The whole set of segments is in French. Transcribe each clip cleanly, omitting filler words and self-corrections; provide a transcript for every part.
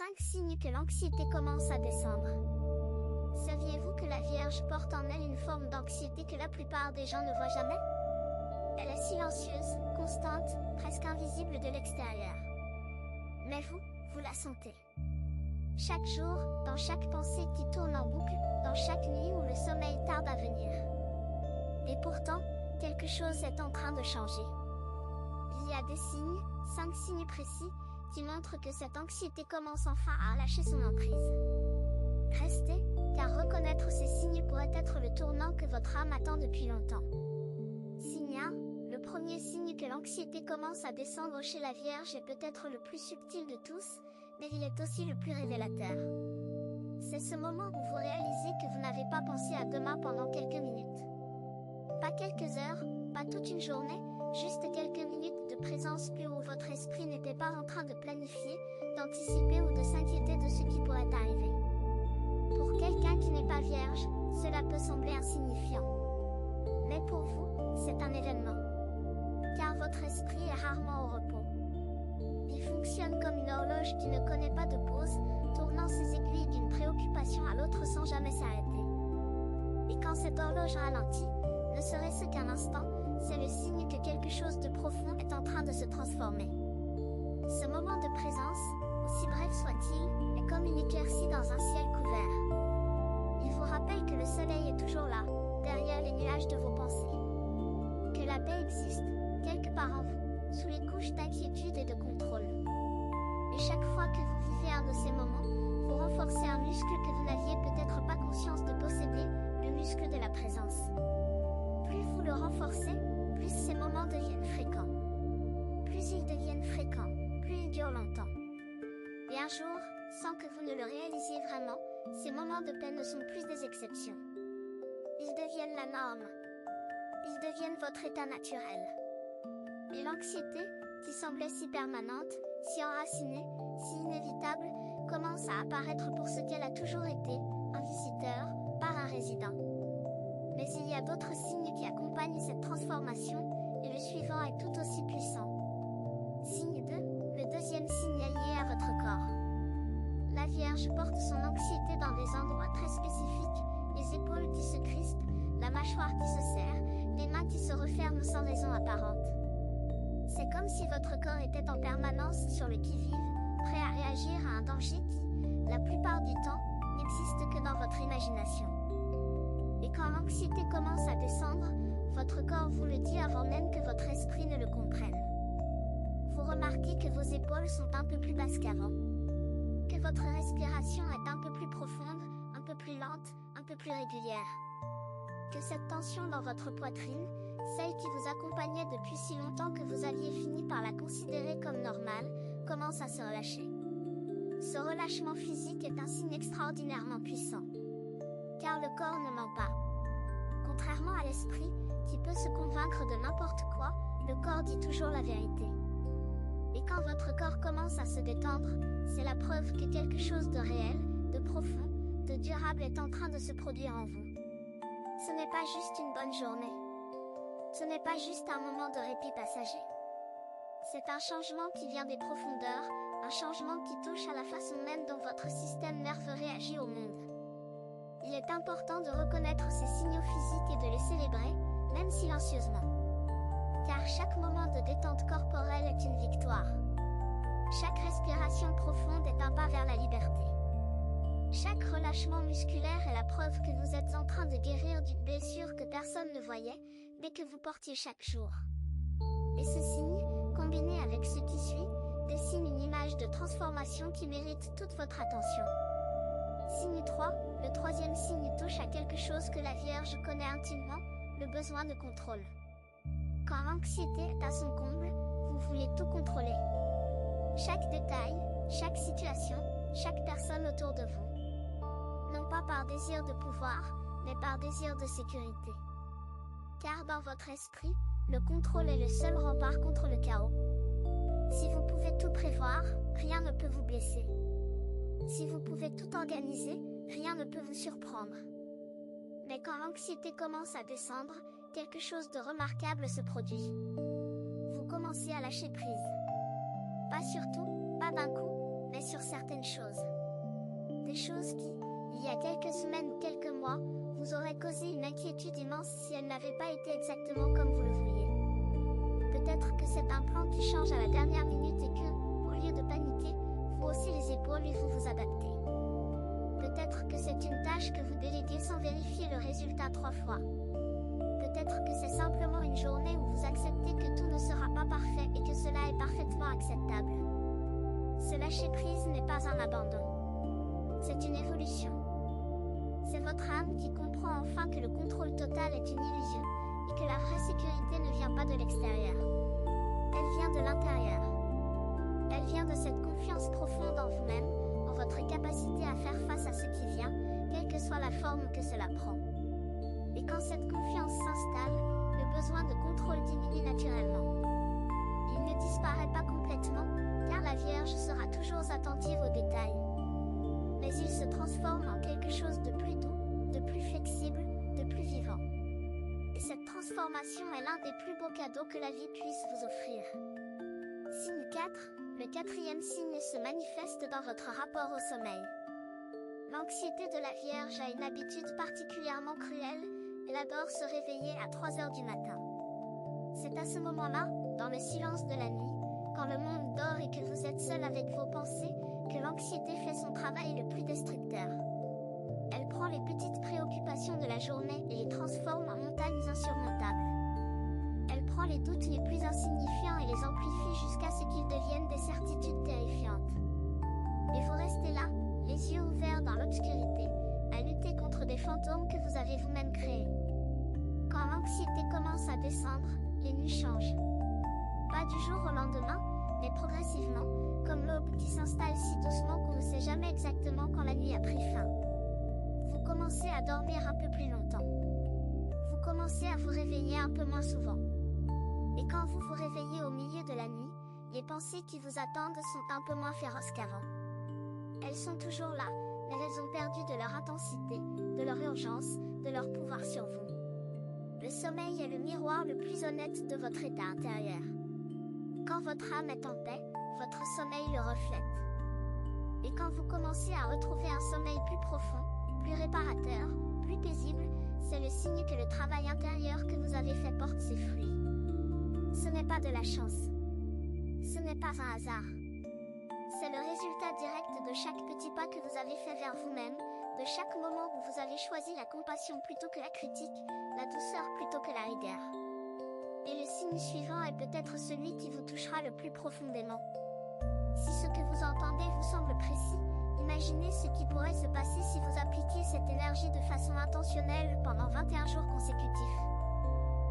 5 signes que l'anxiété commence à descendre. Saviez-vous que la Vierge porte en elle une forme d'anxiété que la plupart des gens ne voient jamais? Elle est silencieuse, constante, presque invisible de l'extérieur. Mais vous la sentez. Chaque jour, dans chaque pensée qui tourne en boucle, dans chaque nuit où le sommeil tarde à venir. Et pourtant, quelque chose est en train de changer. Il y a des signes, 5 signes précis, qui montrent que cette anxiété commence enfin à lâcher son emprise. Restez, car reconnaître ces signes pourrait être le tournant que votre âme attend depuis longtemps. Signe 1, le premier signe que l'anxiété commence à descendre chez la Vierge est peut-être le plus subtil de tous, mais il est aussi le plus révélateur. C'est ce moment où vous réalisez que vous n'avez pas pensé à demain pendant quelques minutes. Pas quelques heures, pas toute une journée, juste quelques minutes de présence pure où votre esprit n'était pas en train de planifier, d'anticiper ou de s'inquiéter de ce qui pourrait arriver. Pour quelqu'un qui n'est pas vierge, cela peut sembler insignifiant. Mais pour vous, c'est un événement. Car votre esprit est rarement au repos. Il fonctionne comme une horloge qui ne connaît pas de pause, tournant ses aiguilles d'une préoccupation à l'autre sans jamais s'arrêter. Et quand cette horloge ralentit, ne serait-ce qu'un instant, c'est le signe que quelque chose de profond est en train de se transformer. Ce moment de présence, aussi bref soit-il, est comme une éclaircie dans un ciel couvert. Il vous rappelle que le soleil est toujours là, derrière les nuages de vos pensées. Que la paix existe, quelque part en vous, sous les couches d'inquiétude et de contrôle. Et chaque fois que vous vivez un de ces moments, vous renforcez un muscle que vous n'aviez peut-être pas conscience de posséder, le muscle de la présence. Plus vous le renforcez, plus ces moments deviennent fréquents. Plus ils deviennent fréquents, plus ils durent longtemps. Et un jour, sans que vous ne le réalisiez vraiment, ces moments de paix ne sont plus des exceptions. Ils deviennent la norme. Ils deviennent votre état naturel. Et l'anxiété, qui semblait si permanente, si enracinée, si inévitable, commence à apparaître pour ce qu'elle a toujours été, un visiteur, pas un résident. Mais il y a d'autres signes qui accompagnent cette transformation, et le suivant est tout aussi puissant. Signe 2, le deuxième signe est lié à votre corps. La Vierge porte son anxiété dans des endroits très spécifiques, les épaules qui se crispent, la mâchoire qui se serre, les mains qui se referment sans raison apparente. C'est comme si votre corps était en permanence sur le qui-vive, prêt à réagir à un danger qui, la plupart du temps, n'existe que dans votre imagination. Et quand l'anxiété commence à descendre, votre corps vous le dit avant même que votre esprit ne le comprenne. Vous remarquez que vos épaules sont un peu plus basses qu'avant. Que votre respiration est un peu plus profonde, un peu plus lente, un peu plus régulière. Que cette tension dans votre poitrine, celle qui vous accompagnait depuis si longtemps que vous aviez fini par la considérer comme normale, commence à se relâcher. Ce relâchement physique est un signe extraordinairement puissant. Car le corps ne ment pas. Contrairement à l'esprit, qui peut se convaincre de n'importe quoi, le corps dit toujours la vérité. Et quand votre corps commence à se détendre, c'est la preuve que quelque chose de réel, de profond, de durable est en train de se produire en vous. Ce n'est pas juste une bonne journée. Ce n'est pas juste un moment de répit passager. C'est un changement qui vient des profondeurs, un changement qui touche à la façon même dont votre système nerveux réagit au monde. Il est important de reconnaître ces signaux physiques et de les célébrer, même silencieusement. Car chaque moment de détente corporelle est une victoire. Chaque respiration profonde est un pas vers la liberté. Chaque relâchement musculaire est la preuve que vous êtes en train de guérir d'une blessure que personne ne voyait, mais que vous portiez chaque jour. Et ce signe, combiné avec ce qui suit, dessine une image de transformation qui mérite toute votre attention. Signe 3, le troisième signe touche à quelque chose que la Vierge connaît intimement, le besoin de contrôle. Quand l'anxiété est à son comble, vous voulez tout contrôler. Chaque détail, chaque situation, chaque personne autour de vous. Non pas par désir de pouvoir, mais par désir de sécurité. Car dans votre esprit, le contrôle est le seul rempart contre le chaos. Si vous pouvez tout prévoir, rien ne peut vous blesser. Si vous pouvez tout organiser, rien ne peut vous surprendre. Mais quand l'anxiété commence à descendre, quelque chose de remarquable se produit. Vous commencez à lâcher prise. Pas sur tout, pas d'un coup, mais sur certaines choses. quelques semaines ou quelques mois, vous aurez causé une inquiétude immense si elle n'avait pas été exactement comme vous le vouliez. Peut-être que c'est un plan qui change à la dernière minute et que, au lieu de paniquer, vous haussez les épaules et vous vous adaptez. Peut-être que c'est une tâche que vous déléguez sans vérifier le résultat 3 fois. Peut-être que c'est simplement une journée où vous acceptez que tout ne sera pas parfait et que cela est parfaitement acceptable. Ce lâcher-prise n'est pas un abandon. C'est une évolution. C'est votre âme qui comprend enfin que le contrôle total est une illusion et que la vraie sécurité ne vient pas de l'extérieur. Elle vient de l'intérieur. Elle vient de cette confiance profonde en vous-même, en votre capacité à faire face à ce qui vient, quelle que soit la forme que cela prend. Et quand cette confiance s'installe, le besoin de contrôle diminue naturellement. Il ne disparaît pas complètement, car la Vierge sera toujours attentive aux détails. Mais il se transforme en quelque chose de plus doux, de plus flexible, de plus vivant. Et cette transformation est l'un des plus beaux cadeaux que la vie puisse vous offrir. Signe 4, le 4e signe se manifeste dans votre rapport au sommeil. L'anxiété de la Vierge a une habitude particulièrement cruelle, elle adore se réveiller à 3 heures du matin. C'est à ce moment-là, dans le silence de la nuit, quand le monde dort et que vous êtes seul avec vos pensées, que l'anxiété fait son travail le plus destructeur. Elle prend les petites préoccupations de la journée et les transforme en montagnes insurmontables. Elle prend les doutes les plus insignifiants et les amplifie jusqu'à ce qu'ils deviennent des certitudes terrifiantes. Et vous restez là, les yeux ouverts dans l'obscurité, à lutter contre des fantômes que vous avez vous-même créés. Quand l'anxiété commence à descendre, les nuits changent. Pas du jour au lendemain, mais progressivement, comme l'aube qui s'installe si doucement qu'on ne sait jamais exactement quand la nuit a pris fin. Vous commencez à dormir un peu plus longtemps. Vous commencez à vous réveiller un peu moins souvent. Et quand vous vous réveillez au milieu de la nuit, les pensées qui vous attendent sont un peu moins féroces qu'avant. Elles sont toujours là, mais elles ont perdu de leur intensité, de leur urgence, de leur pouvoir sur vous. Le sommeil est le miroir le plus honnête de votre état intérieur. Quand votre âme est en paix, votre sommeil le reflète. Et quand vous commencez à retrouver un sommeil plus profond, plus réparateur, plus paisible, c'est le signe que le travail intérieur que vous avez fait porte ses fruits. Ce n'est pas de la chance. Ce n'est pas un hasard. C'est le résultat direct de chaque petit pas que vous avez fait vers vous-même, de chaque moment où vous avez choisi la compassion plutôt que la critique, la douceur plutôt que la rigueur. Et le signe suivant est peut-être celui qui vous touchera le plus profondément. Si ce que vous entendez vous semble précis, imaginez ce qui pourrait se passer si vous appliquiez cette énergie de façon intentionnelle pendant 21 jours consécutifs.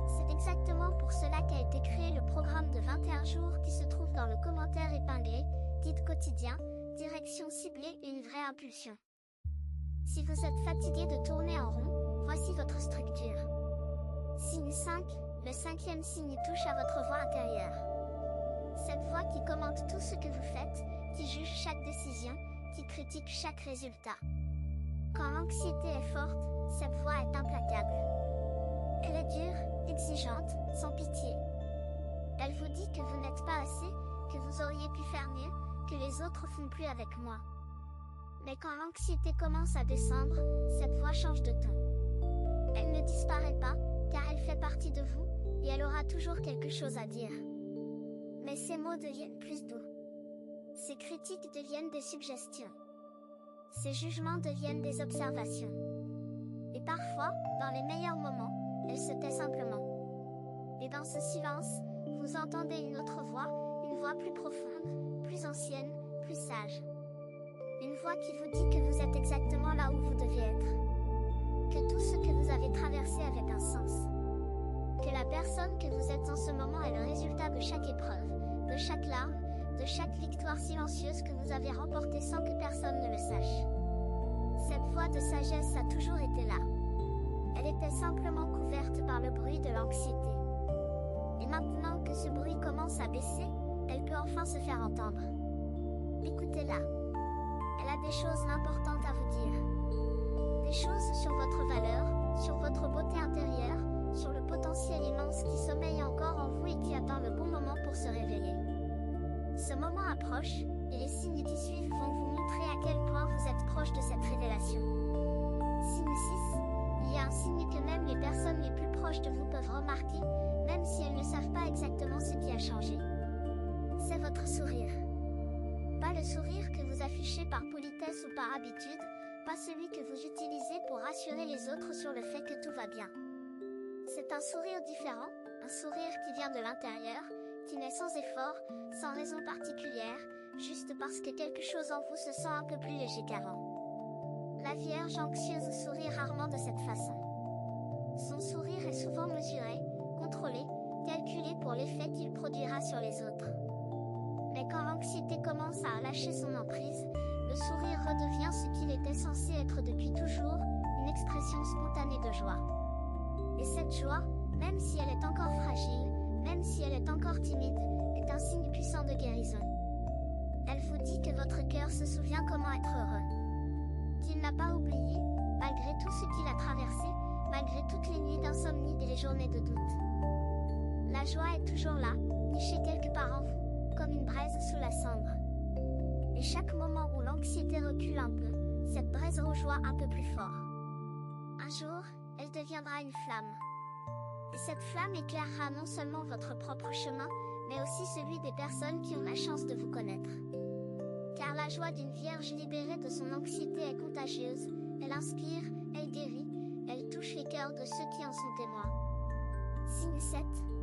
C'est exactement pour cela qu'a été créé le programme de 21 jours qui se trouve dans le commentaire épinglé, guide quotidien, direction ciblée et une vraie impulsion. Si vous êtes fatigué de tourner en rond, voici votre structure. Signe 5, le 5e signe touche à votre voix intérieure. Cette voix qui commente tout ce que vous faites, qui juge chaque décision, qui critique chaque résultat. Quand l'anxiété est forte, cette voix est implacable. Elle est dure, exigeante, sans pitié. Elle vous dit que vous n'êtes pas assez, que vous auriez pu faire mieux, que les autres font plus avec moi. Mais quand l'anxiété commence à descendre, cette voix change de ton. Elle ne disparaît pas, car elle fait partie de vous, et elle aura toujours quelque chose à dire. Mais ces mots deviennent plus doux. Ces critiques deviennent des suggestions. Ces jugements deviennent des observations. Et parfois, dans les meilleurs moments, elle se tait simplement. Et dans ce silence, vous entendez une autre voix, une voix plus profonde, plus ancienne, plus sage. Une voix qui vous dit que vous êtes exactement là où vous deviez être. Que tout ce que vous avez traversé avait un sens. Que la personne que vous êtes en ce moment est le résultat de chaque épreuve, de chaque larme, de chaque victoire silencieuse que vous avez remportée sans que personne ne le sache. Cette voix de sagesse a toujours été là. Elle était simplement couverte par le bruit de l'anxiété. Et maintenant que ce bruit commence à baisser, elle peut enfin se faire entendre. Écoutez-la. Elle a des choses importantes à vous dire. Des choses sur votre valeur, sur votre beauté intérieure, sur le potentiel immense qui sommeille encore en vous et qui attend le bon moment pour se réveiller. Ce moment approche, et les signes qui suivent vont vous montrer à quel point vous êtes proche de cette révélation. signe que même les personnes les plus proches de vous peuvent remarquer, même si elles ne savent pas exactement ce qui a changé. C'est votre sourire. Pas le sourire que vous affichez par politesse ou par habitude, pas celui que vous utilisez pour rassurer les autres sur le fait que tout va bien. C'est un sourire différent, un sourire qui vient de l'intérieur, qui naît sans effort, sans raison particulière, juste parce que quelque chose en vous se sent un peu plus léger qu'avant. La Vierge anxieuse sourit rarement de cette façon. Son sourire est souvent mesuré, contrôlé, calculé pour l'effet qu'il produira sur les autres. Mais quand l'anxiété commence à lâcher son emprise, le sourire redevient ce qu'il était censé être depuis toujours, une expression spontanée de joie. Et cette joie, même si elle est encore fragile, même si elle est encore timide, est un signe puissant de guérison. Elle vous dit que votre cœur se souvient comment être heureux. Qu'il n'a pas oublié, malgré tout ce qu'il a traversé, malgré toutes les nuits d'insomnie et les journées de doute. La joie est toujours là, nichée quelque part en vous, comme une braise sous la cendre. Et chaque moment où l'anxiété recule un peu, cette braise rejoint un peu plus fort. Un jour, elle deviendra une flamme. Et cette flamme éclairera non seulement votre propre chemin, mais aussi celui des personnes qui ont la chance de vous connaître. Car la joie d'une vierge libérée de son anxiété est contagieuse, elle inspire, elle guérit, elle touche les cœurs de ceux qui en sont témoins. Signe 7,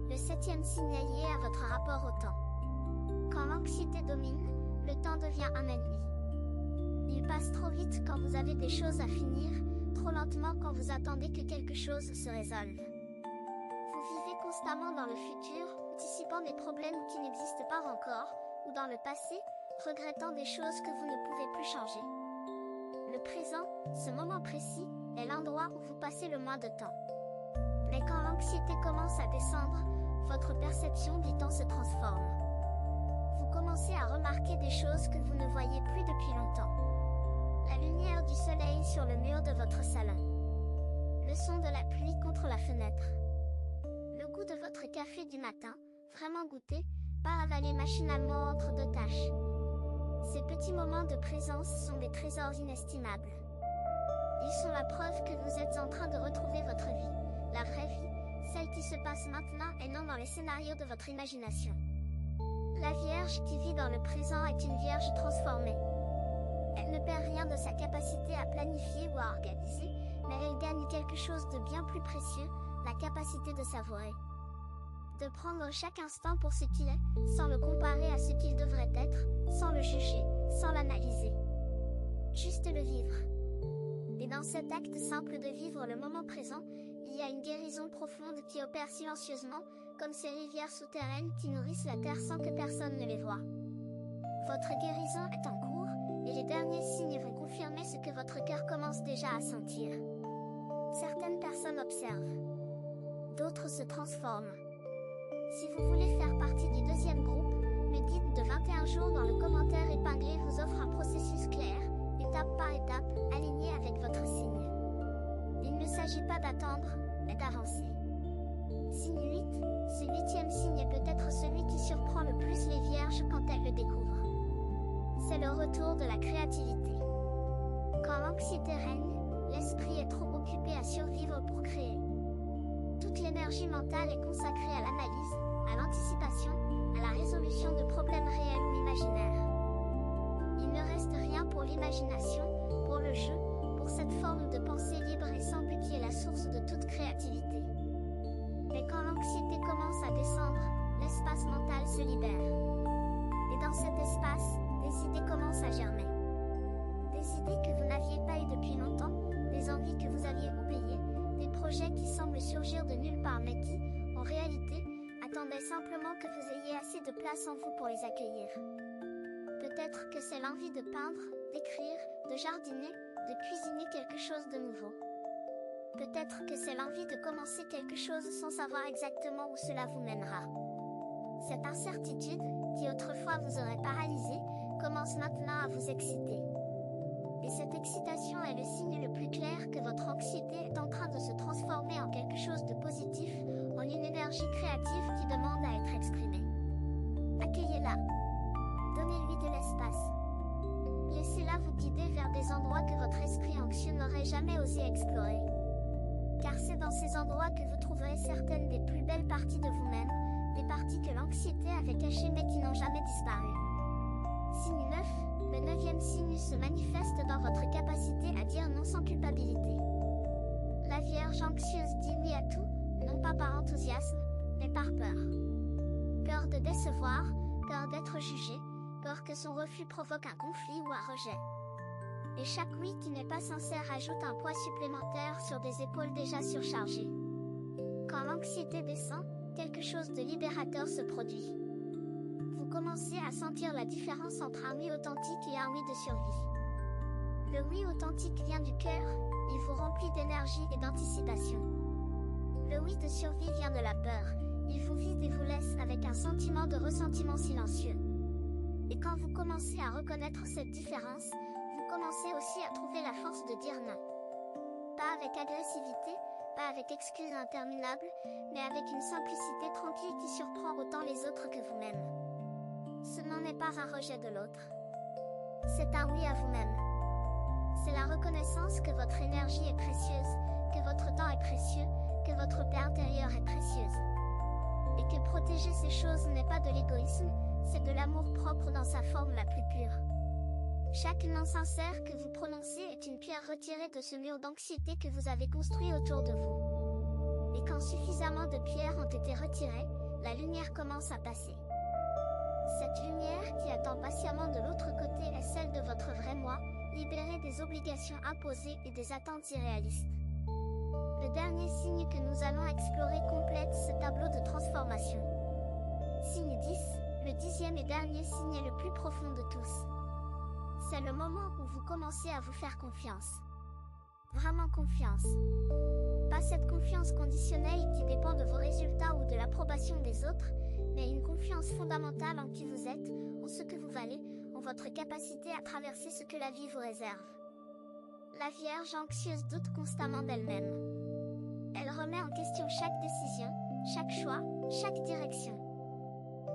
le 7e signe est lié à votre rapport au temps. Quand l'anxiété domine, le temps devient un ennemi. Il passe trop vite quand vous avez des choses à finir, trop lentement quand vous attendez que quelque chose se résolve. Vous vivez constamment dans le futur, anticipant des problèmes qui n'existent pas encore, ou dans le passé, regrettant des choses que vous ne pouvez plus changer. Le présent, ce moment précis, est l'endroit où vous passez le moins de temps. Mais quand l'anxiété commence à descendre, votre perception du temps se transforme. Vous commencez à remarquer des choses que vous ne voyez plus depuis longtemps. La lumière du soleil sur le mur de votre salon. Le son de la pluie contre la fenêtre. Le goût de votre café du matin, vraiment goûté, pas avalé machinalement entre deux tâches. Ces petits moments de présence sont des trésors inestimables. Ils sont la preuve que vous êtes en train de retrouver votre vie, la vraie vie, celle qui se passe maintenant et non dans les scénarios de votre imagination. La Vierge qui vit dans le présent est une Vierge transformée. Elle ne perd rien de sa capacité à planifier ou à organiser, mais elle gagne quelque chose de bien plus précieux, la capacité de savourer. De prendre chaque instant pour ce qu'il est, sans le comparer à ce qu'il devrait être, sans le juger, sans l'analyser. Juste le vivre. Et dans cet acte simple de vivre le moment présent, il y a une guérison profonde qui opère silencieusement, comme ces rivières souterraines qui nourrissent la terre sans que personne ne les voie. Votre guérison est en cours, et les derniers signes vont confirmer ce que votre cœur commence déjà à sentir. Certaines personnes observent. D'autres se transforment. Si vous voulez faire partie du deuxième groupe, le guide de 21 jours dans le commentaire épinglé vous offre un processus clair, étape par étape, aligné avec votre signe. Il ne s'agit pas d'attendre, mais d'avancer. Signe 8, ce 8e signe est peut-être celui qui surprend le plus les vierges quand elles le découvrent. C'est le retour de la créativité. Quand l'anxiété règne, l'esprit est trop occupé à survivre pour créer. Toute l'énergie mentale est consacrée à l'analyse, à l'anticipation, à la résolution de problèmes réels ou imaginaires. Il ne reste rien pour l'imagination, pour le jeu, pour cette forme de pensée libre et simple qui est la source de toute créativité. Mais quand l'anxiété commence à descendre, l'espace mental se libère. Et dans cet espace, des idées commencent à germer. Des idées que vous n'aviez pas eues depuis longtemps, des envies que vous aviez oubliées, des projets qui semblent surgir de nulle part mais qui, en réalité, attendaient simplement que vous ayez assez de place en vous pour les accueillir. Peut-être que c'est l'envie de peindre, d'écrire, de jardiner, de cuisiner quelque chose de nouveau. Peut-être que c'est l'envie de commencer quelque chose sans savoir exactement où cela vous mènera. Cette incertitude, qui autrefois vous aurait paralysé, commence maintenant à vous exciter. Et cette excitation est le signe le plus clair que votre anxiété est en train de se transformer en quelque chose de positif, en une énergie créative qui demande à être exprimée. Accueillez-la. Donnez-lui de l'espace. Laissez-la vous guider vers des endroits que votre esprit anxieux n'aurait jamais osé explorer. Car car c'est dans ces endroits que vous trouverez certaines des plus belles parties de vous-même, des parties que l'anxiété avait cachées mais qui n'ont jamais disparu. Signe 9, le 9e signe se manifeste dans votre capacité à dire non sans culpabilité. La Vierge anxieuse dit oui à tout, non pas par enthousiasme, mais par peur. Peur de décevoir, peur d'être jugé, peur que son refus provoque un conflit ou un rejet. Et chaque oui qui n'est pas sincère ajoute un poids supplémentaire sur des épaules déjà surchargées. Quand l'anxiété descend, quelque chose de libérateur se produit. Vous commencez à sentir la différence entre un oui authentique et un oui de survie. Le oui authentique vient du cœur, il vous remplit d'énergie et d'anticipation. Le oui de survie vient de la peur, il vous vide et vous laisse avec un sentiment de ressentiment silencieux. Et quand vous commencez à reconnaître cette différence, vous commencez aussi à trouver la force de dire non. Pas avec agressivité, pas avec excuses interminables, mais avec une simplicité tranquille qui surprend autant les autres que vous-même. Ce non n'est pas un rejet de l'autre. C'est un oui à vous-même. C'est la reconnaissance que votre énergie est précieuse, que votre temps est précieux, que votre paix intérieure est précieuse. Et que protéger ces choses n'est pas de l'égoïsme, c'est de l'amour propre dans sa forme la plus pure. Chaque non sincère que vous prononcez est une pierre retirée de ce mur d'anxiété que vous avez construit autour de vous. Et quand suffisamment de pierres ont été retirées, la lumière commence à passer. Cette lumière qui attend patiemment de l'autre côté est celle de votre vrai moi, libéré des obligations imposées et des attentes irréalistes. Le dernier signe que nous allons explorer complète ce tableau de transformation. Signe 10, le 10e et dernier signe est le plus profond de tous. C'est le moment où vous commencez à vous faire confiance. Vraiment confiance. Pas cette confiance conditionnelle qui dépend de vos résultats ou de l'approbation des autres, mais une confiance fondamentale en qui vous êtes, en ce que vous valez, en votre capacité à traverser ce que la vie vous réserve. La Vierge anxieuse doute constamment d'elle-même. Elle remet en question chaque décision, chaque choix, chaque direction.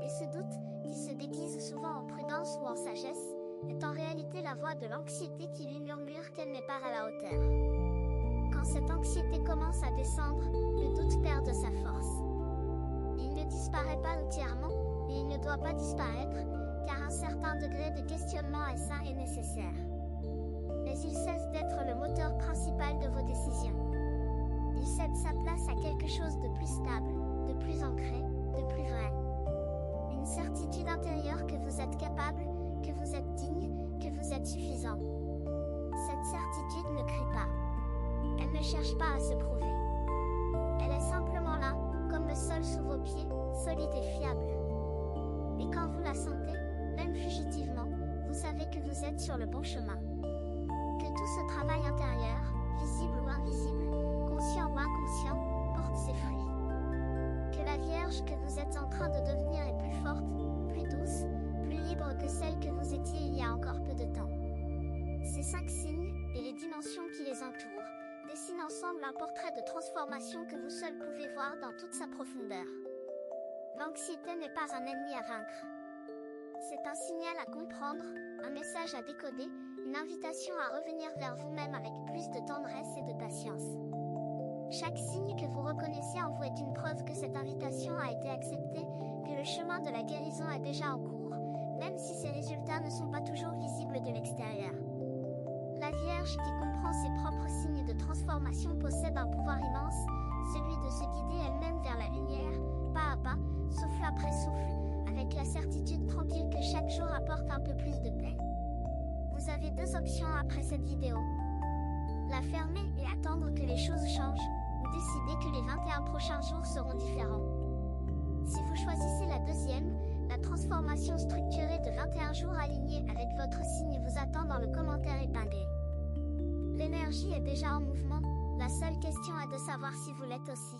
Et ce doute, qui se déguise souvent en prudence ou en sagesse, est en réalité la voix de l'anxiété qui lui murmure qu'elle n'est pas à la hauteur. Quand cette anxiété commence à descendre, le doute perd de sa force. Il ne disparaît pas entièrement, et il ne doit pas disparaître, car un certain degré de questionnement est sain et nécessaire. Mais il cesse d'être le moteur principal de vos décisions. Il cède sa place à quelque chose de plus stable, de plus ancré, de plus vrai. Une certitude intérieure que vous êtes capable, que vous êtes digne, que vous êtes suffisant. Cette certitude ne crie pas. Elle ne cherche pas à se prouver. Elle est simplement là, comme le sol sous vos pieds, solide et fiable. Et quand vous la sentez, même fugitivement, vous savez que vous êtes sur le bon chemin. Que tout ce travail intérieur, visible ou invisible, conscient ou inconscient, porte ses fruits. Que la Vierge que vous êtes en train de devenir est plus forte, plus douce, plus libre que celle que vous étiez il y a encore peu de temps. Ces 5 signes, et les dimensions qui les entourent, dessinent ensemble un portrait de transformation que vous seul pouvez voir dans toute sa profondeur. L'anxiété n'est pas un ennemi à vaincre. C'est un signal à comprendre, un message à décoder, une invitation à revenir vers vous-même avec plus de tendresse et de patience. Chaque signe que vous reconnaissez en vous est une preuve que cette invitation a été acceptée, que le chemin de la guérison est déjà en cours, même si ses résultats ne sont pas toujours visibles de l'extérieur. La Vierge qui comprend ses propres signes de transformation possède un pouvoir immense, celui de se guider elle-même vers la lumière, pas à pas, souffle après souffle, avec la certitude tranquille que chaque jour apporte un peu plus de paix. Vous avez 2 options après cette vidéo. La fermer et attendre que les choses changent, ou décider que les 21 prochains jours seront différents. Si vous choisissez la deuxième, la transformation structurée de 21 jours alignée avec votre signe vous attend dans le commentaire épinglé. L'énergie est déjà en mouvement, la seule question est de savoir si vous l'êtes aussi.